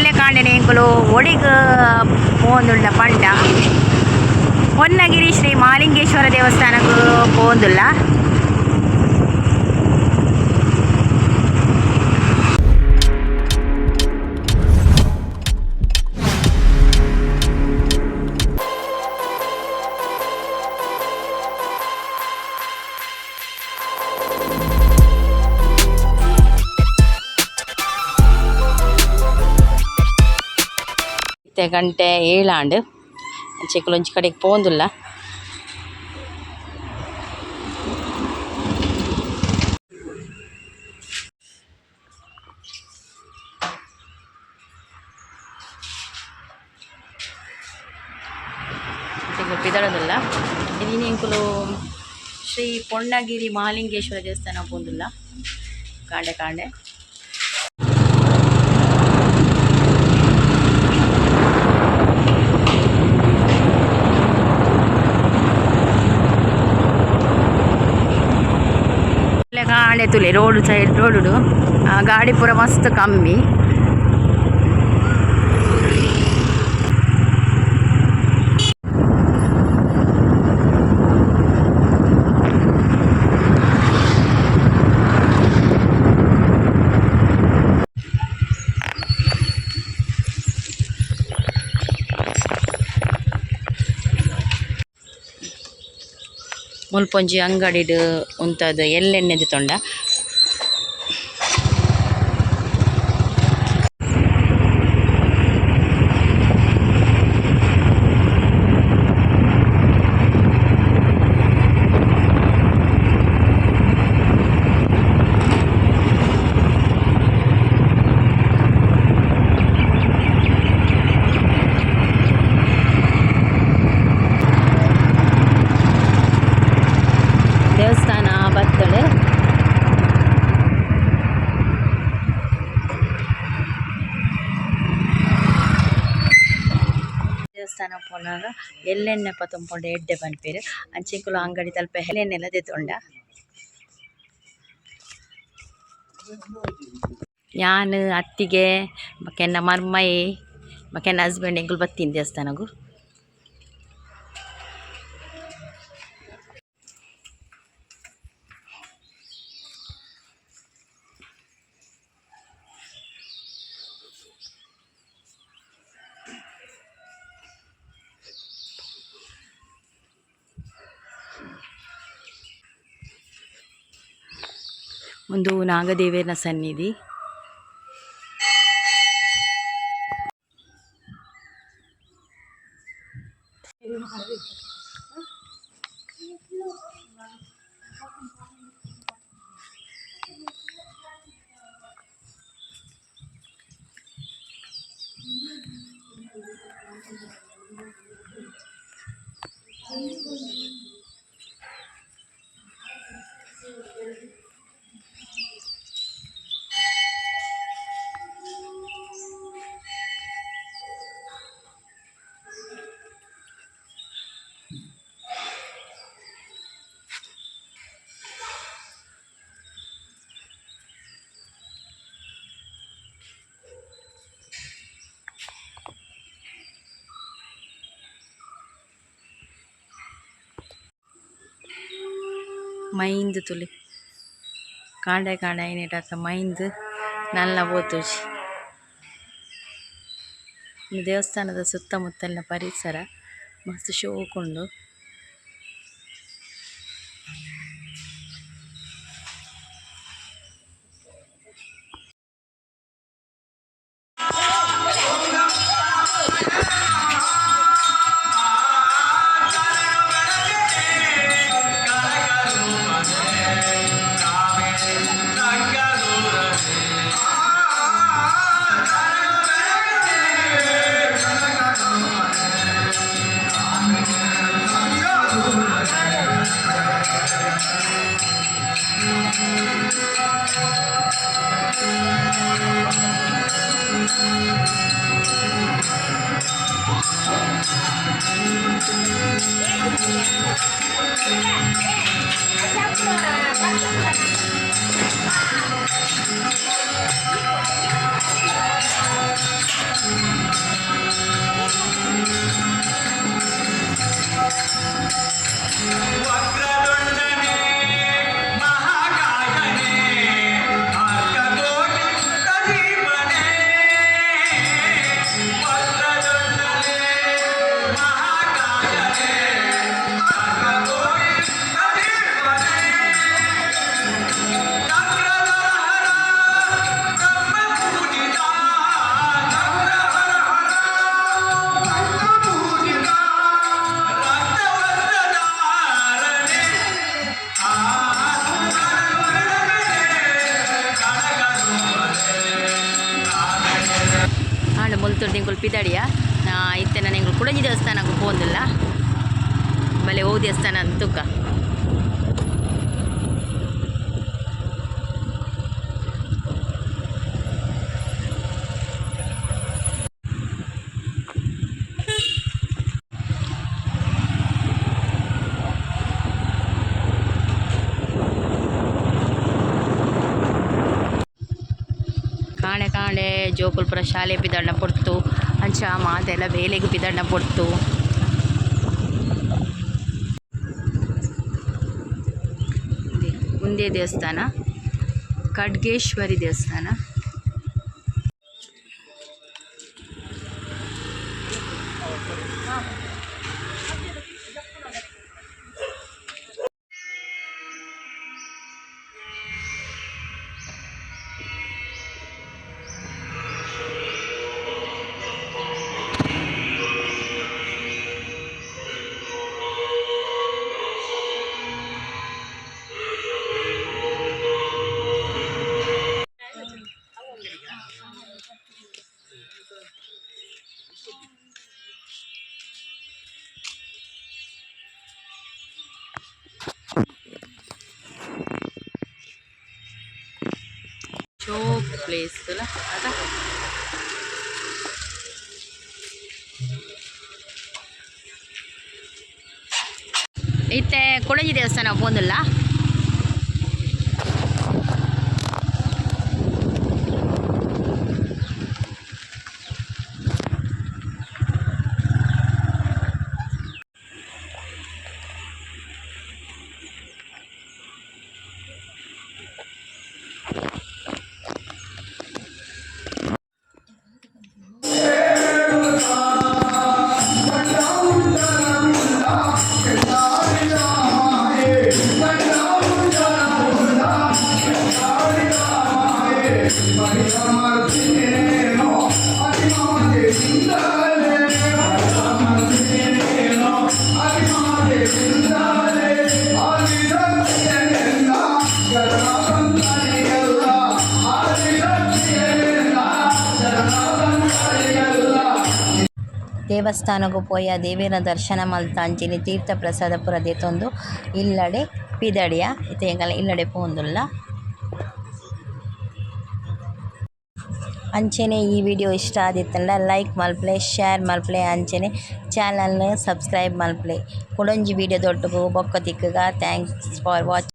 ಒಳ್ಳೆ ಕಾಂಡನೆ ಎಂಕುಲು ಒಡಿಗ ಪೋಂದುಂಡ ಪಂಡ ಹೊನ್ನಗಿರಿ ಶ್ರೀ ಮಹಾಲಿಂಗೇಶ್ವರ ದೇವಸ್ಥಾನಕ್ಕೂ ಪೋಂದುಲ್ಲ. ಗಂಟೆ 7 ಆಂಡ್ ಅಂಚೆಕುಲು ಒಂಜಿ ಕಡೆಗೆ ಪೋಂದುಲ್ಲ. ಪಿದಳದುಲ್ಲ ಇದೀನಿ ಎಂಕುಲು ಶ್ರೀ ಪೊನ್ನಗಿರಿ ಮಹಾಲಿಂಗೇಶ್ವರ ದೇವಸ್ಥಾನ ಪೋಂದುಲ್ಲ ಕಾಂಡೆ ಕಾಂಡೆ. ಕಾಂಡೆ ತುಲೆ ರೋಡ್ ಸೈಡ್ ರೋಡು ಗಾಡಿ ಪೂರ ಮಸ್ತ್ ಕಮ್ಮಿ. ಮುಲ್ಪೊಂಜಿ ಅಂಗಡಿಡ್ ಉಂತದು ಎಳ್ಳೆಣ್ಣೆದು ತೊಂಡ. ದೇವಸ್ಥಾನ ಬತ್ತಳೆ ದೇವಸ್ಥಾನ ಪೋನಾಗ ಎಳ್ಳೆಣ್ಣೆ ಪತೊಂಪುಂಡು ಎಡ್ಡೆ ಪನ್ಪೆರ್ ಅಂಚೆಂಕುಲು ಅಂಗಡಿ ತಲ್ಪ ಎಳ್ಳೆಣ್ಣೆಲ ದೆತೊಂಡ. ಯಾನ್ ಅತ್ತಿಗೆ ಬಕೆನ್ನ ಮರ್ಮೈ ಬಕೆನ್ನ ಹಸ್ಬೆಂಡ್ ಎಂಕುಲು ಬತ್ತಿನ ದೇವಸ್ಥಾನಗು. ಒಂದು ನಾಗದೇವನ ಸನ್ನಿಧಿ. ಮೈಂದು ತುಲಿ ಕಾಂಡೆ ಕಾಂಡೆ ಐನೇಟಾತ ಮೈಂದು ನಲ್ಲ ಪೋತುಜಿ. ದೇವಸ್ಥಾನದ ಸುತ್ತಮುತ್ತಲಿನ ಪರಿಸರ ಮಸ್ತ್ ಶೋಕುಂಡು. ತೋರಿಸ್ತಾರೆ ನಿಂಗೆ ಪಿದಾಡಿಯ ಇತ್ತೆ ನಾನು ನಿಂಗೆ ಕುಡಂಜಿ ದೇವಸ್ಥಾನಕ್ಕೆ ಹೋದಿಲ್ಲ ಬಲೆ ಓ ದೇವಸ್ಥಾನ ಅಂತ ತುಕ್ಕ ಕಾಣೆ ಕಾಣೆ ಜೋಕುಲ್ಪುರ ಶಾಲೆ ಪಿದಣ್ಣ ಪೊಡ್ತು ಅಂಚ ಮಾತೆಲ್ಲ ಬೇಲೆಗೆ ಪಿದಣ್ಣ ಪೊಡ್ತು ಮುಂದೆ ದೇವಸ್ಥಾನ ಖಡ್ಗೇಶ್ವರಿ ದೇವಸ್ಥಾನ ಶೋ ಪ್ಲೇಸ್ ಅಲ್ಲ ಅದ ಇತ್ತೆ ಕೊಡಂಜಿ ದೇವಸ್ಥಾನ ಹೋದಿಲ್ಲ ದೇವಸ್ಥಾನಕ್ಕೂ ಪೋಯ ದೇವಿನ ದರ್ಶನ ಮಲ್ತ ಅಂಚಿನಿ ತೀರ್ಥ ಪ್ರಸಾದ ಪೂರ ದೆತೊಂದು ಇಲ್ಲಡೆ ಪಿದಡಿಯ ಇತ್ತೆಂಕಲ ಇಲ್ಲಡೆ ಪೋಂದುಲ್ಲ ಅಂಚೆನೆ ಈ ವಿಡಿಯೋ ಇಷ್ಟ ಆದಿತ್ತಂಡ ಲೈಕ್ ಮಲ್ಪ್ಲೆ ಶೇರ್ ಮಲ್ಪ್ಲೆ ಅಂಚೆನೆ ಚಾನಲ್ನ ಸಬ್ಸ್ಕ್ರೈಬ್ ಮಲ್ಪ್ಲೆ ಕೊಡೊಂಜಿ ವಿಡಿಯೋ ದೊಟ್ಟುಗು ಬೊಕ್ಕ ತಿಕ್ಕುಗ ಥ್ಯಾಂಕ್ಸ್ ಫಾರ್ ವಾಚಿಂಗ್.